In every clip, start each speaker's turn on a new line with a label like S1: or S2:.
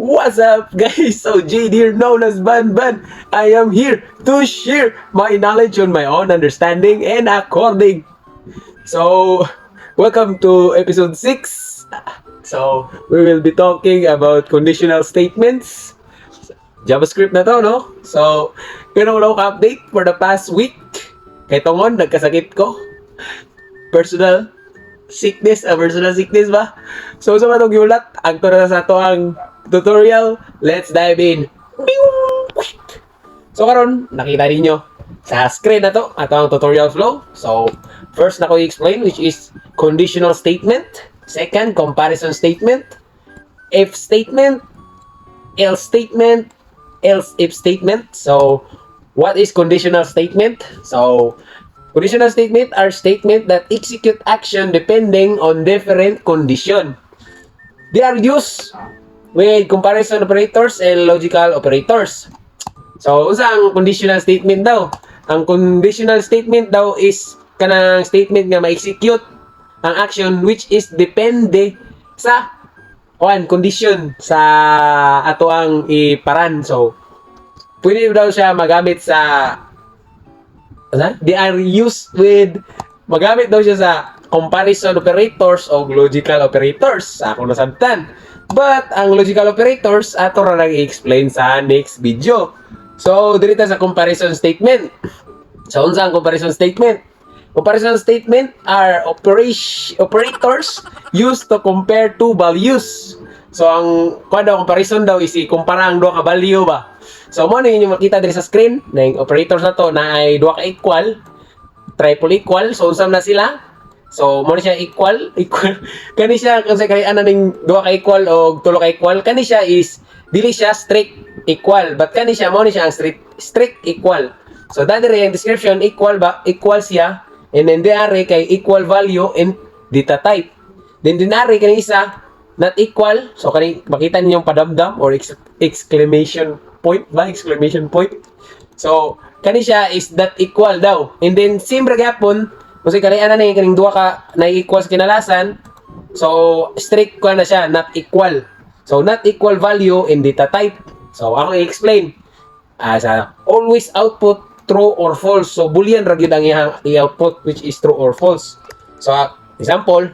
S1: What's up, guys? So, Jade here, known as Ban Ban. I am here to share my knowledge on my own understanding and according. So, welcome to episode 6. So, we will be talking about conditional statements. JavaScript na to, no? So, ganun lang ka-update for the past week. Kay Tongon, nagkasakit ko. Personal sickness ba? So, sa matong yulat, ang na sa to ang tutorial. Let's dive in. So, karon nakita ninyo sa screen na to, ato ang tutorial flow. So, first na ko i-explain, which is conditional statement. Second, comparison statement. If statement, else statement, else if statement. So, what is conditional statement? So, conditional statement are statements that execute action depending on different condition. They are used with comparison operators and logical operators. So, unsa ang conditional statement daw? Ang conditional statement daw is kanang statement nga ma-execute ang action which is depende sa condition sa ato ang iparan. So, pwede daw siya magamit sa they are used with magamit daw siya sa comparison operators o logical operators sa akong nasabtan. But ang logical operators ato ra nag-explain sa next video. So diri ta sa comparison statement. So unsa ang comparison statement? Comparison statement are operators used to compare two values. So ang comparison daw is ikumpara ang duha ka value ba. So mo na inyo makita diri sa screen na yung operators na to na ay duha ka equal, triple equal. So unsam na sila? So mo na siya equal. Kani siya kung sa kaya ning duha ka equal o tulo ka equal, kani siya is dili siya strict equal, but kani siya mo ni siya ang strict equal. So dali ang description equal siya, and then diare kay equal value and data type. Then dinare kani isa not equal. So kani makita niyo yung padamdam or exclamation point. So kani siya is that equal daw. And then same ra gyapon kasi kalayan na ni kaning duha ka na equal sa kinalasan. So strict ko na siya not equal. So not equal value in data type. So ako i-explain. Sa always output true or false. So boolean ra gyud ang i-output which is true or false. So example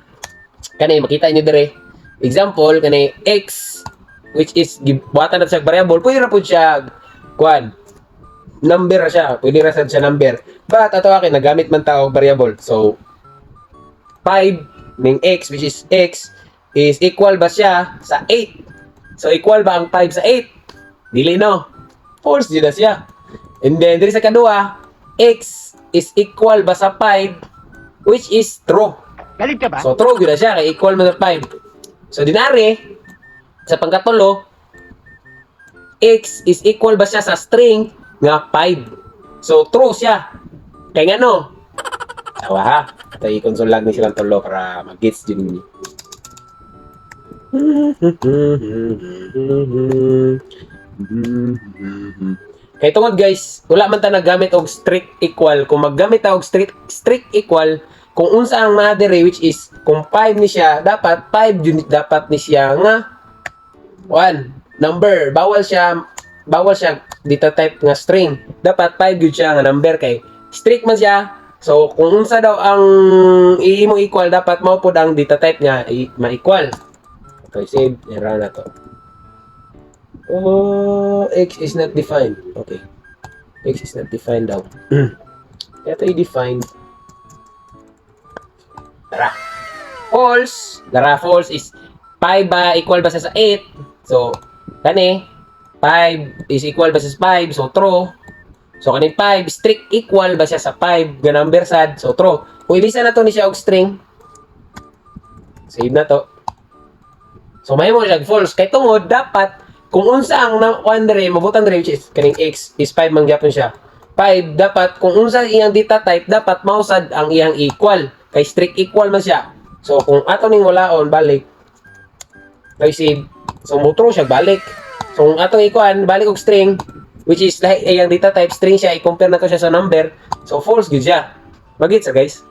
S1: kani makita niyo dire. Example kani x which is buhatan na siya variable, pwede na po siya number ra siya, pwede ra siya number. But ato akin nagamit man tao variable. So 5 ning x which is x is equal ba siya sa 8? So equal ba ang 5 sa 8? Dili no. False jud na siya. And then diri sa kadua, x is equal ba sa 5 which is true.
S2: Galit ka ba?
S1: So true gyud na siya kay equal man sa 5. So dinari sa pangkatulo, x is equal ba siya sa string nga 5. So true siya. Kay ngano? Tawa ha. Tay i-console lang ni silang tulo para mag-gets din ni. Kay tungod guys, wala man ta nagamit og strict equal. Kung maggamit ta og strict equal, kung unsa ang madere which is kung 5 ni siya, dapat 5 unit dapat ni siya nga 1 number. Bawal siya data type nga string. Dapat 5 gyud siya nga number kay strict man siya. So kung unsa daw ang iimo equal, dapat mao pod ang data type nga ma-equal. Okay, save error na to. Oh, x is not defined. Okay. X is not defined daw. Ito i-define. Dara. False. Dara, false is 5 ba equal ba sa 8? So, kani 5 is equal ba sa 5? So, true. So, kani 5 strict equal ba siya sa 5 nga number sad? So, true. Kung ilisa na to ni siya og string, save na to. So, may mo siya false. Kay tungod, dapat kung unsa ang mabutan dire which is kaning x is 5 man gyapon siya. 5 dapat kung unsa iyang data type dapat mausad ang iyang equal kay strict equal man siya. So kung ato ning walaon balik kay save, so mo true siya balik. So kung atong ikuan balik og string which is like iyang data type string siya, i-compare na to siya sa number. So false gyud siya. Magit sa guys.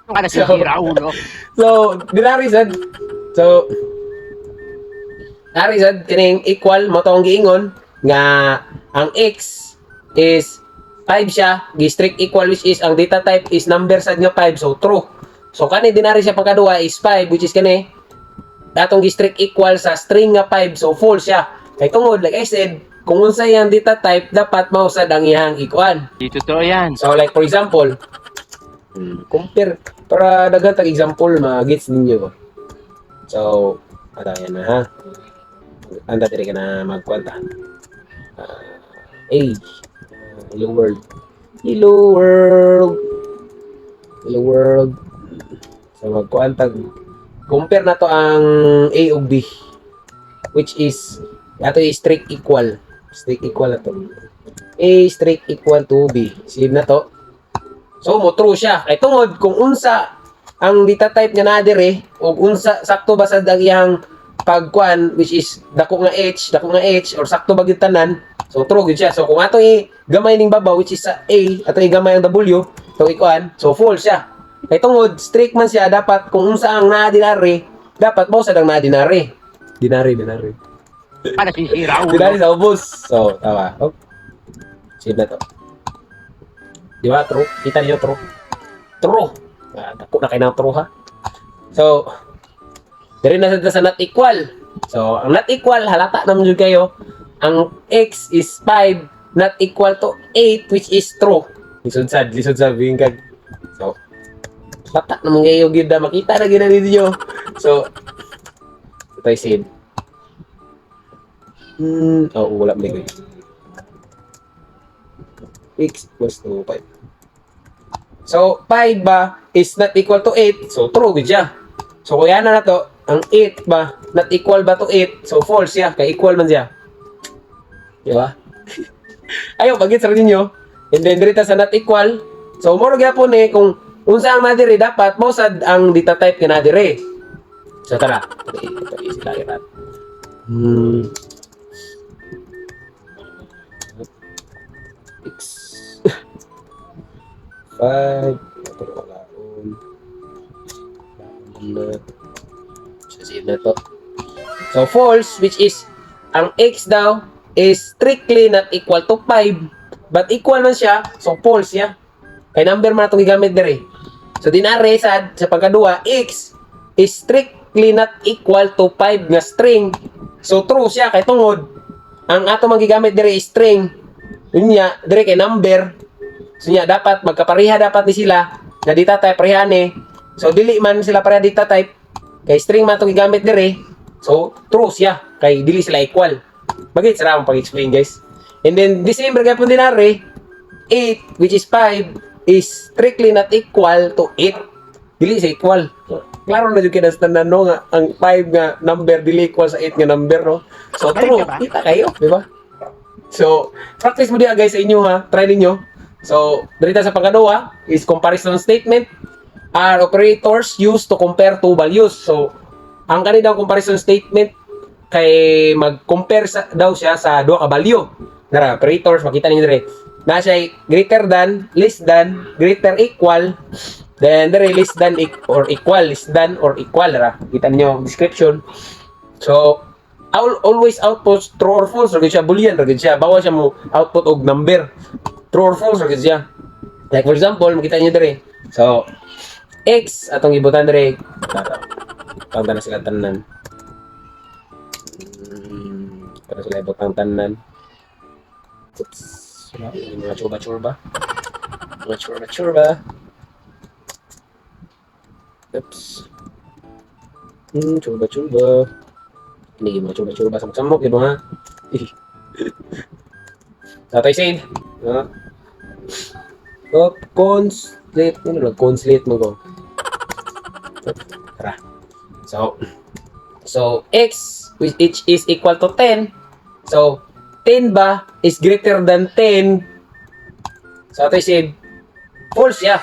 S2: Ano si Hira ulo?
S1: So dinari sad. So Ari sad kining equal mo tong giingon nga ang x is 5 siya, gi-strict equal which is ang data type is number sad nga 5 so true. So kani dinari siya pangkaduwa is 5 which is kani datong gi-strict equal sa string nga 5 so false siya. Kay tungod like I said, kung unsa yang data type dapat mausad ang iyang ikuan.
S2: Di totoo yan.
S1: So like for example, compare para daghan tag example ma-gets ninyo. So yan na ha. Anda diri ka na magkwenta. Hello world. Hello world. Hello world. So magkwenta. Compare na to ang A ug B which is ato is strict equal. Strict equal na to. A strict equal to B. Save na to. So mo true siya. Kay tungod kung unsa ang data type nga na dire o unsa sakto ba sa iyang pagkuan which is dako nga H or sakto ba gyud tanan. So true gyud siya. So kung ato gamay ning babaw which is sa A ato gamay ang W to ikuan. So false siya. Kay tungod strict man siya dapat kung unsa ang naa dinari dapat mo sa dang naa dinari. Dinari.
S2: Para sisira ulo.
S1: Dinari sa ubos. So tawa. Oh. Save na to. Di ba? True. Kita niyo true. True. Dako na kayo ng true ha. So diri na sa not equal. So ang not equal halata naman jud kayo. Ang x is 5 not equal to 8 which is true. Lisod sad bingkag. So halata naman kayo gyud na makita na gyud ninyo. So ito ay save. Wala mo ligay. X equals to 5. So 5 ba is not equal to 8. So true gyud siya. So kuya na to ang 8 ba not equal ba to 8. So false siya kay equal man siya. Di ba? Ayo bagit sa ninyo. And then dito sa not equal. So moro gyapon kung unsa ang madiri dapat mosad ang data type nga nadiri. So tara. Ito is lahiran. X 5 ito wala save na to. So false which is ang x daw is strictly not equal to 5 but equal man siya so false siya. Kay number man itong gigamit dire. So dinare sad sa pagkadua x is strictly not equal to 5 nga string. So true siya kay tungod ang ato magigamit dire is string. Unya dire kay number. So nya dapat magkapareha dapat ni sila nga data type parehane. So dili man sila pareha data type kay string man itong gigamit dire. So true siya kay dili sila equal. Bagay sara ang pag-explain guys. And then the same gapon dinare 8 which is 5 is strictly not equal to 8. Dili sa equal. So, klaro na jud kay standard no nga ang 5 nga number dili equal sa 8 nga number no. So true, kita kayo, di ba? So practice mo diha guys sa inyo ha. Try ninyo. So dito sa pangkadua is comparison statement are operators used to compare two values. So ang kanina comparison statement kay mag-compare daw siya sa duha ka value. Dara operators makita ninyo dire. Na siya greater than, less than, greater equal, then there less than or equal, less than or equal. Kita niyo description. So, always output true or false, ragid siya boolean, ragid siya. Bawa siya mo output og number. True or false, ragid siya. Like for example, makita niyo dire. So, x atong ibutan dire. Tawag na sila tanan. Para sila ibutang tanan. Oops. Mga churba. Oops. Churba. Ini mga churba samok-samok gitu ha. Tatay Said. Conslate. Ano lang? Conslate mo ko. Tara. So, x which is equal to 10. So, 10 ba is greater than 10. So, ito said, false siya.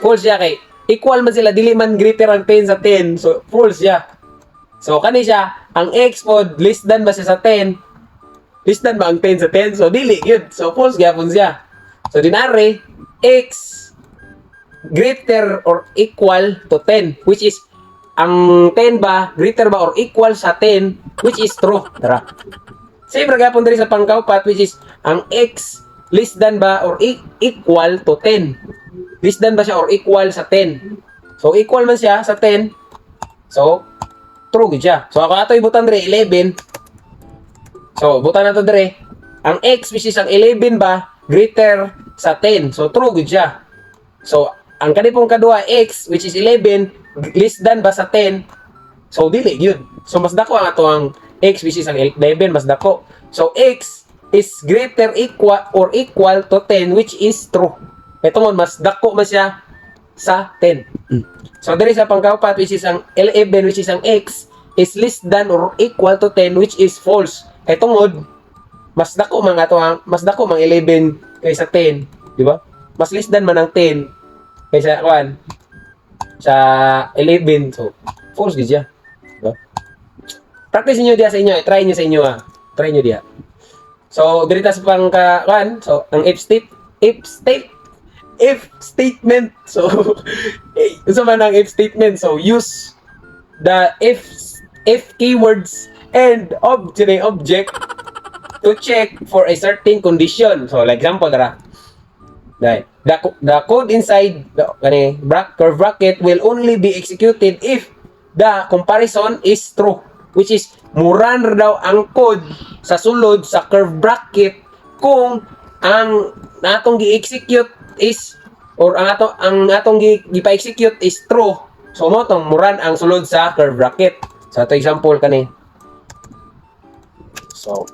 S1: False siya kay equal man sila, dili man greater ang 10 sa 10. So, false siya. So, kani siya, ang x pod, less than ba siya sa 10? Less than ba ang 10 sa 10? So, dili, yun. So, false gyapon siya. So, dinari, x greater or equal to 10, which is ang 10 ba greater ba or equal sa 10 which is true. Tara. Same ra gyapon diri sa pangkaupat which is ang x less than ba or equal to 10. Less than ba siya or equal sa 10. So equal man siya sa 10. So true gid siya. So ako ato ibutan diri 11. So butan nato diri ang x which is ang 11 ba greater sa 10. So true gid siya. So ang kanipong kadua x which is 11 less than ba sa 10. So dili yun. So mas dako ang ato ang x which is ang 11 mas dako. So x is greater equal to 10 which is true. Ito mo mas dako man siya sa 10. So diri sa pangkaupat which is ang 11 which is ang x is less than or equal to 10 which is false. Kay tungod mas dako man ato ang 11 kaysa 10, di ba? Mas less than man ang 10 kaysa sa 11. So false gid siya. Di ba? Practice niyo diya sa inyo, try niyo sa inyo Try niyo diya. So diri ta sa so ang if statement. So unsa man ang if statement? So use the if keywords and object to check for a certain condition. So like example dara. The code inside the curve bracket will only be executed if the comparison is true, which is muran daw ang code sa sulod sa curve bracket kung ang natong gi-execute is or ang atong gipa-execute is true. So mo tong muran ang sulod sa curve bracket. So ito example kani. So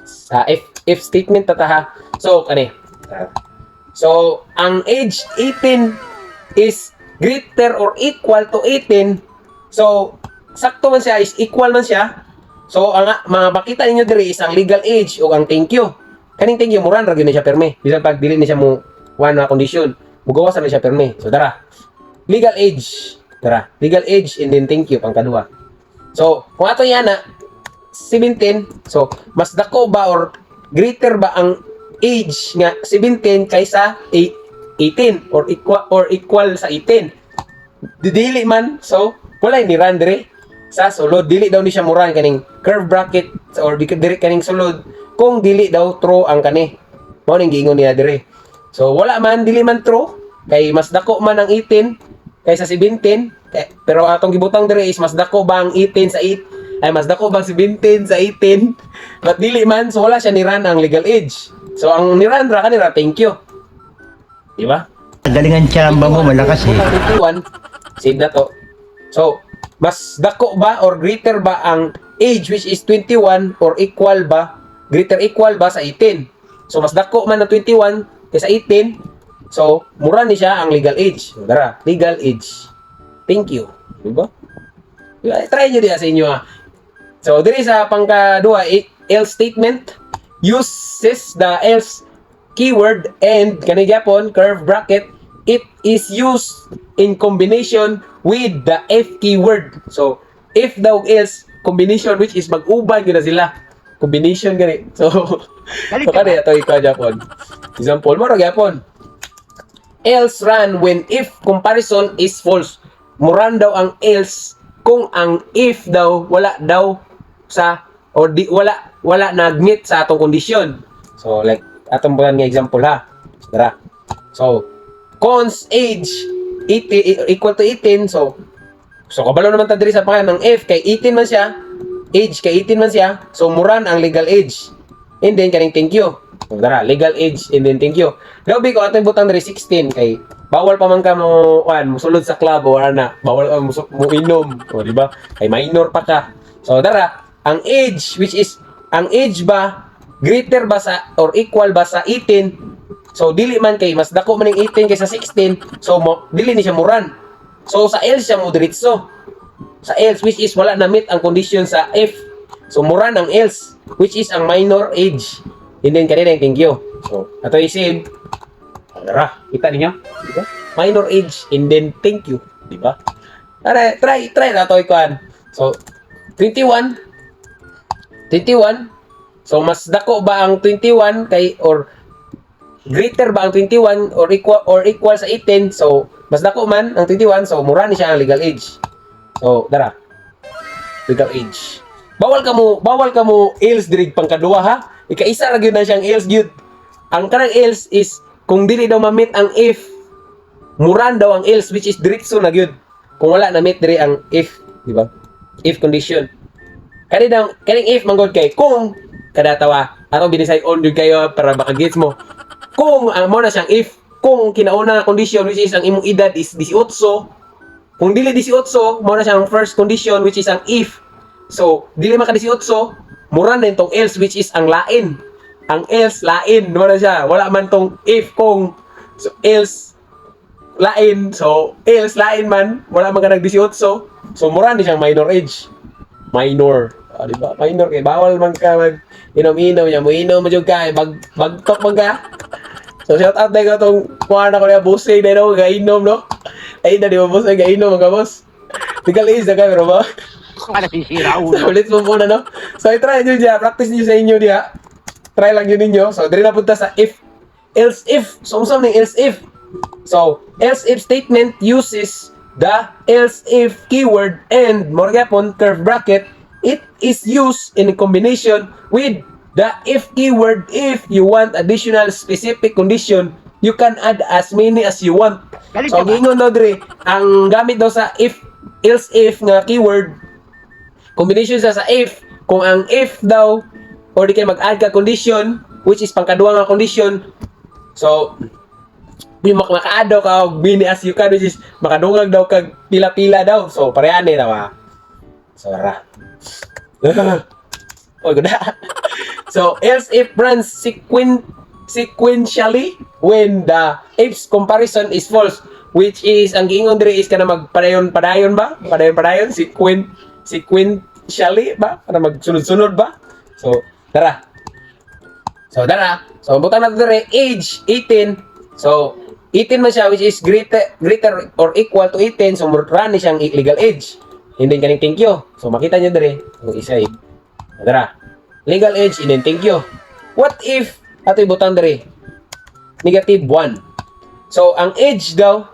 S1: sa if statement tataha. So kani. So ang age 18 is greater or equal to 18. So sakto man siya is equal man siya. So ang mga makita ninyo diri is ang legal age o ang thank you. Kaning thank you muran ra gyud ni siya perme. Bisan pag dili ni siya mo na condition, mugawas na siya perme. So dara. Legal age. Dara. Legal age and then thank you pang kadua. So kung ato yana 17, so mas dako ba or greater ba ang age nga 17 kaysa 18 or equal sa 18? Dili man. So wala ni run dire sa sulod, dili daw ni siya muran kaning curve bracket or dili kaning sulod kung dili daw true ang kani. Mao ning giingon niya dire. So wala man, dili man true kay mas dako man ang 18 kaysa 17. Pero atong gibutang dire is mas dako ba ang 18 sa 8 ay mas dako ba 17 sa 18. But dili man, so wala siya ni run ang legal age. So ang ni run ra kanira thank you. Di ba?
S3: Galingan tsamba mo, malakas eh.
S1: 21, save na to. So mas dako ba or greater ba ang age which is 21 or equal ba sa 18? So mas dako man ang 21 kaysa 18. So mura ni siya ang legal age. So, dara, legal age. Thank you. Diba? Try nyo diya sa inyo So diri sa pangkadua else statement uses the else keyword and kani gyapon curve bracket. It is used in combination with the if keyword. So, if daw else combination which is mag-ubay gina sila. Combination gani. So kani ato ikaw gyapon. Example mo ra gyapon. Else run when if comparison is false. Muran daw ang else kung ang if daw wala daw sa or wala nag-meet sa atong kondisyon. So like atong bulan nga example ha. Tara. So cons age 18 equal to 18. So kabalo naman ta diri sa pangalan ng f kay 18 man siya. Age kay 18 man siya. So muran ang legal age. And then kaning thank you. So tara, legal age and then thank you. Labi ko atong butang diri 16 kay bawal pa man ka mo musulod sa club o ana. Bawal mo inom, o di ba? Kay minor pa ka. So tara, ang age which is ang age ba greater ba sa or equal ba sa 18? So dili man kay mas dako man ning 18 kaysa 16. So dili ni siya muran. So sa else siya mo diretso. Sa else which is wala na meet ang condition sa if. So muran ang else which is ang minor age. And then kanina thank you. So ato i-save. Tara, kita niyo? Diba? Minor age and then thank you, di ba? Try na to ikuan. So 21. So mas dako ba ang 21 kay or greater ba ang 21 or equal sa 18? So mas dako man ang 21, so mura ni siya ang legal age. So, dara. Legal age. Bawal ka mo else diri pangkaduha ha. Ika-isa ra gyud na siyang else gyud. Ang kanang else is kung dili daw ma-meet ang if, muran daw ang else which is diretso na gyud. Kung wala na meet diri ang if, di ba? If condition. Kaning if manggod kay kung kadatawa atong binisay on jud kayo para maka-gets mo. Kung mo na siyang if, kung kinauna nga condition which is ang imong edad is 18, kung dili 18, mo na siyang first condition which is ang if. So, dili maka 18, mura na tong else which is ang lain. Ang else lain, mo na siya. Wala man tong if kung. So, else lain. So, else lain man, wala man ka nag 18. So, mura na siyang minor age. Minor. Di ba? Minor kay bawal man ka mag inom-inom niya. Mo inom mo jud ka, bagtok man ka. So, shout out na ko itong kuha na ko na busay na ino, gainom, no? Ay, na di ba busay, gainom, mga boss? Legal age na ka, pero ba?
S2: Ka nasisira, ulo.
S1: So, ulit mo muna, no? So, i-try nyo dyan, practice nyo sa inyo diya. Try lang yun ninyo. So, dali na punta sa if. Else if. So, usap ng else if. So, else if statement uses the else if keyword and, more gapon, curve bracket. It is used in combination with the if keyword. If you want additional specific condition, you can add as many as you want. So, ang ingon daw dre, ang gamit daw sa if, else if nga keyword, combination sa if, kung ang if daw, or di kayo mag-add ka condition, which is pangkaduwa nga condition, so, yung maka-add daw ka, many as you can, which is makadungag daw kag pila-pila daw. So, parehan eh daw ha. So, ra. Oh, good. So, else if runs sequentially when the if's comparison is false, which is ang giingon diri is kana magpadayon-padayon ba? Padayon-padayon, sequentially ba? Para magsunod-sunod ba? So, dara. So, butang natin diri age 18. So, 18 man siya which is greater or equal to 18, so run siyang legal age. Hindi kaning thank you. So, makita niyo diri, ang isa dara. Legal age, and then thank you. What if, ato ibutang diri, negative 1. So, ang age daw,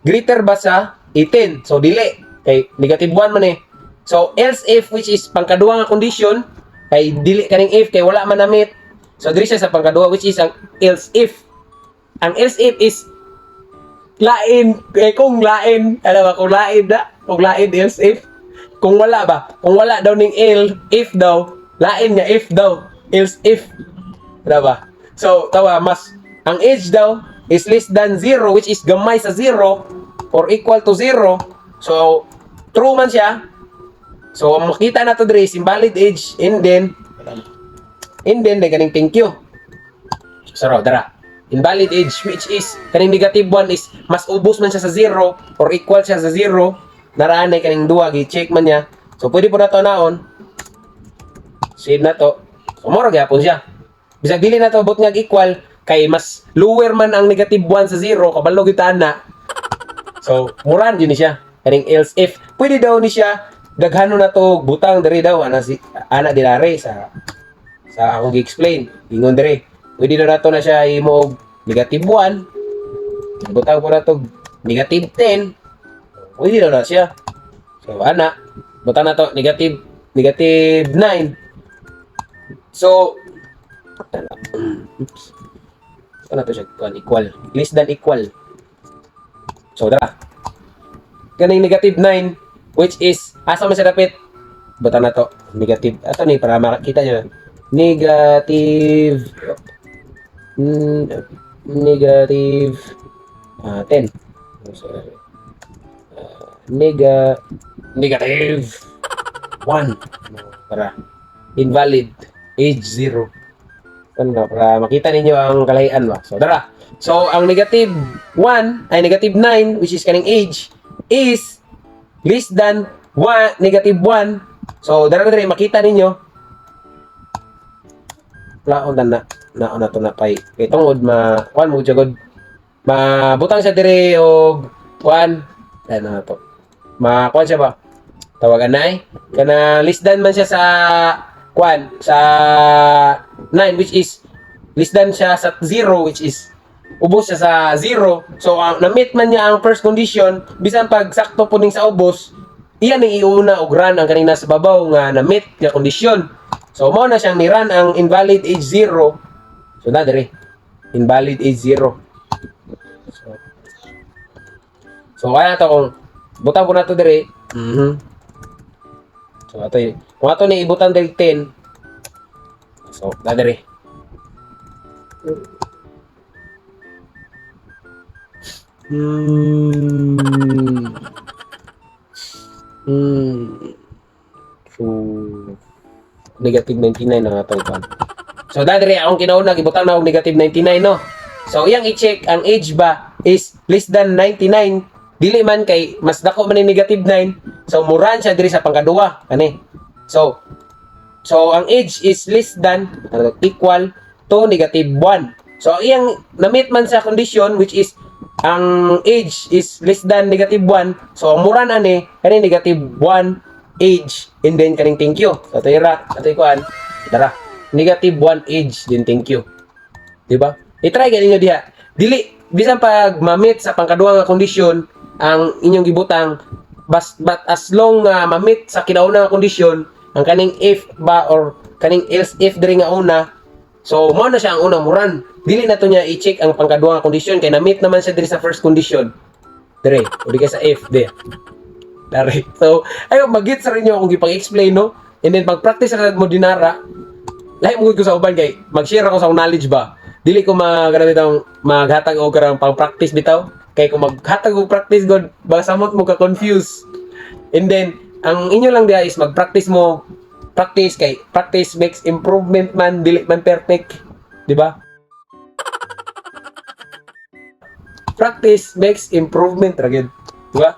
S1: greater ba sa 18? So, dili. Kay negative 1 man eh. So, else if, which is pangkaduwa nga condition, kay dili kaning if, kay wala man na-meet. So, diri siya sa pangkaduwa, which is ang else if. Ang else if is lain, kung lain, alam ba, kung lain na, kung lain else if. Kung wala ba? Kung wala daw ning if daw, lain nga if daw, else if. Diba? So, tawa, ang age daw is less than 0, which is gamay sa 0, or equal to 0. So, true man siya. So, makita na to dre is invalid age, and then, kaning thank you. So, dara. Invalid age, which is, kaning negative 1 is, mas ubos man siya sa 0, or equal siya sa 0, naraanay kaning duwa, i-check man niya. So, pwede po na to naon. Save na to. So, moro gyapon siya. Bisag dili na to but nga equal, kay mas lower man ang negative 1 sa 0, kabalo kita na. So, muran yun ni siya. Kaning else if. Pwede daw ni siya, daghano na to, butang diri daw, ana dilare sa akong gi-explain. Ingon diri. Pwede daw na to na siya imo negative 1. Butang po na to, negative 10. Pwede daw na siya. So, butang na to, negative 9. So, oops. Ano to siya? Equal. Less than equal. So, dara. Kaning negative 9, which is, asa man siya dapit? Butang na to. Negative. Ato ni, para makakita nyo. Negative 10. Sorry. Negative 1. Para invalid age 0. Ano, para makita ninyo ang kalahian ba. So, dara. So, ang negative 1 ay negative 9, which is kaning age, is less than negative 1. So, dara makita ninyo. Laon na to na pay. Kay tungod kuan mo jagod. Mabutang siya dire og kuan. Ano to? Kuan siya ba? Tawagan na kana less than man siya sa kuan sa 9, which is less than siya sa 0, which is ubos siya sa 0. So na-meet man niya ang first condition, bisan pag sakto po ning sa ubos, iyan ang iuna og run ang kanina sa babaw nga na-meet nga kondisyon. So mao na siyang ni-run ang invalid age 0. So na dire. Invalid age 0. So kaya to kung butang ko na to dire. So ato kung ato ni ibutang dire 10. So na dire. So negative 99 ang atong pan. So dadre akong kinauna gibutang na og negative 99 no. So iyang i-check ang age ba is less than 99. Dili man kay mas dako man ni negative 9. So muran siya diri sa pangkaduwa kani. So ang age is less than equal to negative 1. So iyang na-meet man sa condition which is ang age is less than negative 1. So ang muran ani kani negative 1 age and then kaning thank you. So tira atay kuan dara negative 1 age din thank you. Di ba? I-try ganin niyo diha. Dili bisan pag ma-meet sa pangkaduwa nga kondisyon ang inyong gibutang but as long nga ma-meet sa kinauna nga kondisyon ang kaning if ba or kaning else if diri nga una, so mo na siya ang unang muran. Dili na to niya i-check ang pangkaduwa nga kondisyon kay na-meet naman siya diri sa first condition. Dire, o di ka sa if there. Dari. So, ayo mag-get sa rinyo kung gipang-explain no. And then pag-practice ra mo dinara, lahi mo ko sa uban kay mag-share ako sa knowledge ba. Dili ko maghatag og karang pang-practice bitaw. Kay kung maghatag og practice god, baka samot mo ka confuse. And then ang inyo lang diha is mag-practice mo. Practice kay practice makes improvement man, dili man perfect, di ba? Practice makes improvement ra gyud, di ba?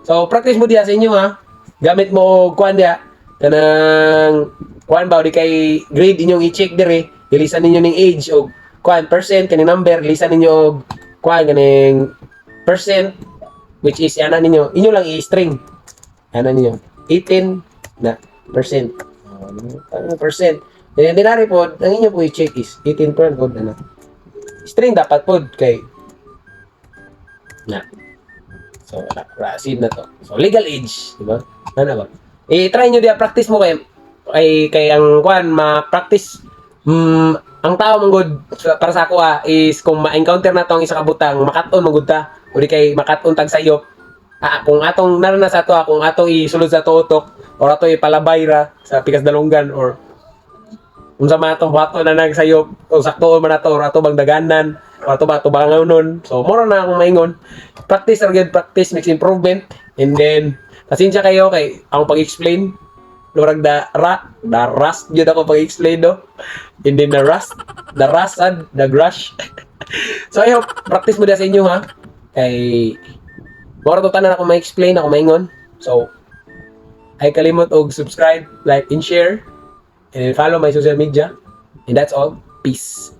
S1: So practice mo diha sa inyo ha. Gamit mo og kuan diha kanang kuan ba di kay grade inyong i-check dire, ilisan ninyo ning age og kuan percent kaning number, ilisan ninyo og kuan kaning percent which is ana ninyo, inyo lang i-string. Ana ninyo 18 na percent. Ano percent? Then dinari pod ang inyo po i-check is 18 pod ana. String dapat pod kay na. So, proceed na to. So, legal age, di ba? Ano ba? I-try nyo diya, practice mo kay ang kuan, ma-practice. Ang tao mong good, para sa ako is kung ma-encounter na to ang isa kabutang, makaton magud ta. O di kay makaton tag sayop. Kung atong narana sa to, kung ato isulod sa to utok, or ato ipalabay ra sa pikas dalunggan, or kung sa mga itong bato na nagsayop, o sakto man na to, or ato bang daganan, or ato ba ito banganon. So, moro na akong maingon. Practice again, practice makes improvement. And then, pasensya kayo kay akong pag-explain. Lurag the rust yun ako pag-explain, no? And then the rust, the grush. So, I hope, practice mo na sa inyo, ha? Kay, moro to tanan ako ma-explain, ako maingon. So, ay kalimot og subscribe, like, and share. And follow my social media. And that's all. Peace.